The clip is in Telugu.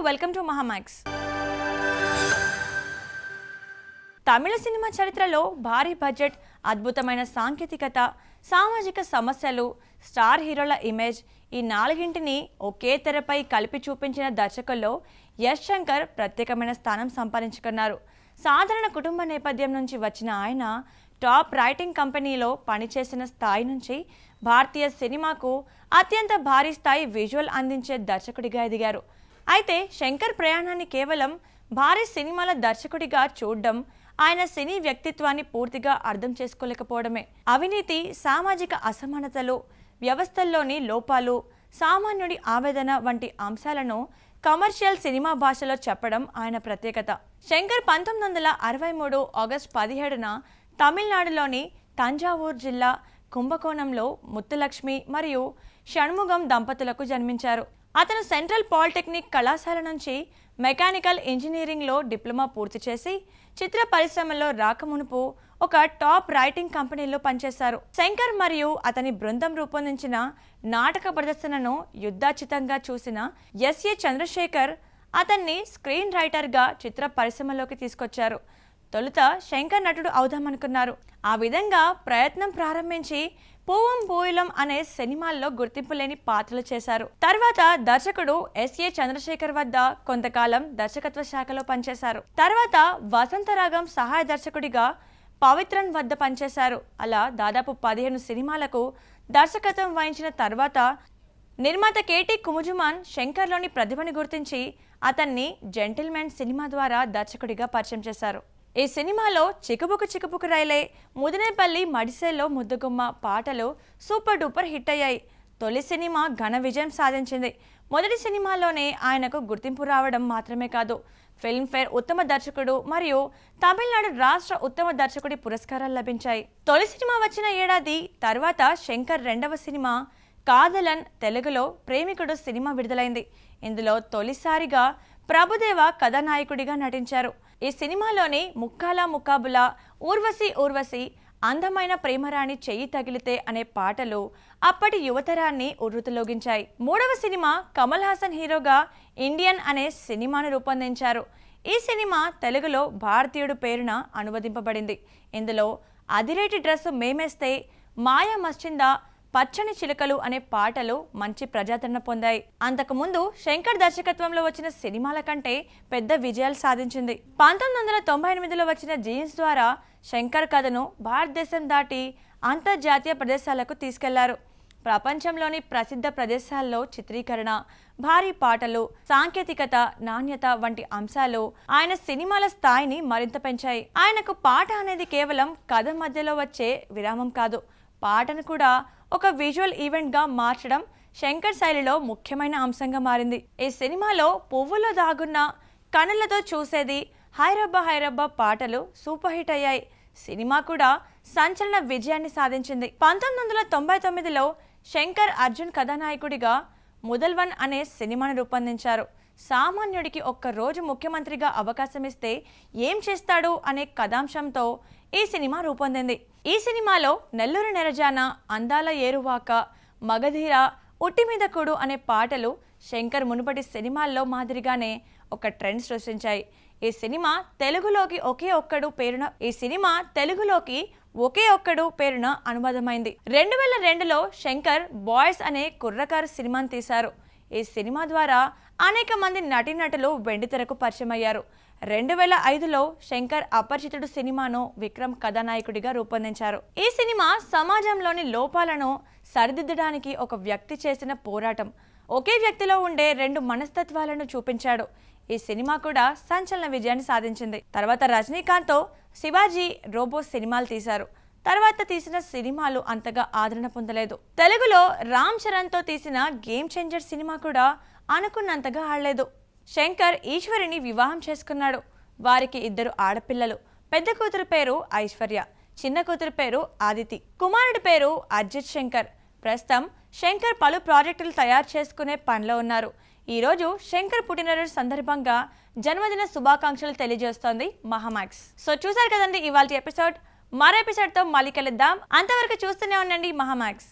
Welcome to Mahamax. Tamil cinema చరిత్రలో భారీ బడ్జెట్, అద్భుతమైన సాంకేతికత, సామాజిక సమస్యలు, స్టార్ హీరోల ఇమేజ్ ఈ నాలుగింటిని ఒకే తెరపై కలిపి చూపించిన దర్శకుల్లో యశ్ శంకర్ ప్రత్యేకమైన స్థానం సంపాదించుకున్నారు. సాధారణ కుటుంబ నేపథ్యం నుంచి వచ్చిన ఆయన టాప్ రైటింగ్ కంపెనీలో పనిచేసిన స్థాయి నుంచి భారతీయ సినిమాకు అత్యంత భారీ స్థాయి విజువల్ అందించే దర్శకుడిగా ఎదిగారు. అయితే శంకర్ ప్రయాణాన్ని కేవలం భారీ సినిమాల దర్శకుడిగా చూడడం, ఆయన సినీ వ్యక్తిత్వాన్ని పూర్తిగా అర్థం చేసుకోలేకపోవడమే. అవినీతి, సామాజిక అసమానతలు, వ్యవస్థల్లోని లోపాలు, సామాన్యుడి ఆవేదన వంటి అంశాలను కమర్షియల్ సినిమా భాషలో చెప్పడం ఆయన ప్రత్యేకత. శంకర్ 1963 ఆగస్టు 17న తమిళనాడులోని తంజావూర్ జిల్లా కుంభకోణంలో ముత్తులక్ష్మి మరియు షణ్ముగం దంపతులకు జన్మించారు. అతను సెంట్రల్ పాలిటెక్నిక్ కళాశాల నుంచి మెకానికల్ ఇంజనీరింగ్లో డిప్లొమా పూర్తి చేసి చిత్ర పరిశ్రమలో రాకమునుపు ఒక టాప్ రైటింగ్ కంపెనీలో పనిచేశారు. శంకర్ మరియు అతని బృందం రూపొందించిన నాటక ప్రదర్శనను యుద్ధాచితంగా చూసిన ఎస్ఏ చంద్రశేఖర్ అతన్ని స్క్రీన్ రైటర్గా చిత్ర పరిశ్రమలోకి తీసుకొచ్చారు. తొలుత శంకర్ నటుడు అవుదామనుకున్నారు. ఆ విధంగా ప్రయత్నం ప్రారంభించి పూవం పూయిలం అనే సినిమాల్లో గుర్తింపు లేని పాత్రలు చేశారు. తర్వాత దర్శకుడు ఎస్ఏ చంద్రశేఖర్ వద్ద కొంతకాలం దర్శకత్వ శాఖలో పనిచేశారు. తర్వాత వసంతరాగం సహాయ దర్శకుడిగా పవిత్రన్ వద్ద పనిచేశారు. అలా దాదాపు 15 సినిమాలకు దర్శకత్వం వహించిన తర్వాత నిర్మాత కేటీ కుముజుమాన్ శంకర్లోని ప్రతిభని గుర్తించి అతన్ని జెంటిల్మెన్ సినిమా ద్వారా దర్శకుడిగా పరిచయం చేశారు. ఈ సినిమాలో చికుబుకు చికుబుకు రైలే, ముదినేపల్లి మడిసేలో ముద్దుగుమ్మ పాటలు సూపర్ డూపర్ హిట్ అయ్యాయి. తొలి సినిమా ఘన విజయం సాధించింది. మొదటి సినిమాలోనే ఆయనకు గుర్తింపు రావడం మాత్రమే కాదు, ఫిల్మ్ఫేర్ ఉత్తమ దర్శకుడు మరియు తమిళనాడు రాష్ట్ర ఉత్తమ దర్శకుడి పురస్కారాలు లభించాయి. తొలి సినిమా వచ్చిన ఏడాది తర్వాత శంకర్ రెండవ సినిమా కాదలన్ తెలుగులో ప్రేమికుడు సినిమా విడుదలైంది. ఇందులో తొలిసారిగా ప్రభుదేవ కథానాయకుడిగా నటించారు. ఈ సినిమాలోని ముక్కాల ముకాబులా, ఊర్వశి ఊర్వశి, అందమైన ప్రేమరాణి చెయ్యి తగిలితే అనే పాటలు అప్పటి యువతరాన్ని ఉర్రుతలోగించాయి. మూడవ సినిమా కమల్ హాసన్ హీరోగా ఇండియన్ అనే సినిమాను రూపొందించారు. ఈ సినిమా తెలుగులో భారతీయుడు పేరున అనువదింపబడింది. ఇందులో అదిరేటి డ్రెస్సు మేమేస్తే, మాయా మస్చిందా, పచ్చని చిలుకలు అనే పాటలు మంచి ప్రజాదరణ పొందాయి. అంతకుముందు శంకర్ దర్శకత్వంలో వచ్చిన సినిమాల కంటే పెద్ద విజయాలు సాధించింది. 1998లో వచ్చిన జీన్స్ ద్వారా శంకర్ కథను భారతదేశం దాటి అంతర్జాతీయ ప్రదేశాలకు తీసుకెళ్లారు. ప్రపంచంలోని ప్రసిద్ధ ప్రదేశాల్లో చిత్రీకరణ, భారీ పాటలు, సాంకేతికత, నాణ్యత వంటి అంశాలు ఆయన సినిమాల స్థాయిని మరింత పెంచాయి. ఆయనకు పాట అనేది కేవలం కథ మధ్యలో వచ్చే విరామం కాదు, పాటను కూడా ఒక విజువల్ ఈవెంట్గా మార్చడం శంకర్ శైలిలో ముఖ్యమైన అంశంగా మారింది. ఈ సినిమాలో పువ్వులో దాగున్న, కనులతో చూసేది, హైరబ్బా హైరబ్బా పాటలు సూపర్ హిట్ అయ్యాయి. సినిమా కూడా సంచలన విజయాన్ని సాధించింది. 1999లో శంకర్ అర్జున్ కథానాయకుడిగా ముదల్వన్ అనే సినిమాను రూపొందించారు. సామాన్యుడికి ఒక్కరోజు ముఖ్యమంత్రిగా అవకాశం ఇస్తే ఏం చేస్తాడు అనే కథాంశంతో ఈ సినిమా రూపొందింది. ఈ సినిమాలో నెల్లూరు నెరజాన, అందాల ఏరువాక, మగధీర, ఉట్టిమీద కూడు అనే పాటలు శంకర్ మునుపటి సినిమాల్లో మాదిరిగానే ఒక ట్రెండ్ సృష్టించాయి. ఈ సినిమా తెలుగులోకి ఒకే ఒక్కడు పేరున అనువాదమైంది. 2002లో శంకర్ బాయ్స్ అనే కుర్రకారు సినిమాను తీశారు. ఈ సినిమా ద్వారా అనేక మంది నటీనటులు వెండితెరకు పరిచయమయ్యారు. 2005లో శంకర్ అపరిచితుడు సినిమాను విక్రమ్ కథానాయకుడిగా రూపొందించారు. ఈ సినిమా సమాజంలోని లోపాలను సరిదిద్దడానికి ఒక వ్యక్తి చేసిన పోరాటం. ఒకే వ్యక్తిలో ఉండే 2 మనస్తత్వాలను చూపించాడు. ఈ సినిమా కూడా సంచలన విజయాన్ని సాధించింది. తర్వాత రజనీకాంత్తో శివాజీ, రోబో సినిమాలు తీశారు. తర్వాత తీసిన సినిమాలు అంతగా ఆదరణ పొందలేదు. తెలుగులో రామ్ చరణ్తో తీసిన గేమ్ చేంజర్ సినిమా కూడా అనుకున్నంతగా ఆడలేదు. శంకర్ ఈశ్వరిని వివాహం చేసుకున్నాడు. వారికి 2 ఆడపిల్లలు. పెద్ద కూతురు పేరు ఐశ్వర్య, చిన్న కూతురు పేరు ఆదితి, కుమారుడి పేరు అజిత్ శంకర్. ప్రస్తుతం శంకర్ పలు ప్రాజెక్టులు తయారు చేసుకునే పనిలో ఉన్నారు. ఈరోజు శంకర్ పుట్టినరోజు సందర్భంగా జన్మదిన శుభాకాంక్షలు తెలియజేస్తోంది మహామాక్స్. సో చూసారు కదండి ఇవాళ ఎపిసోడ్. మరో ఎపిసోడ్తో మళ్ళీ కలుద్దాం. అంతవరకు చూస్తూనే ఉండండి మహామాక్స్.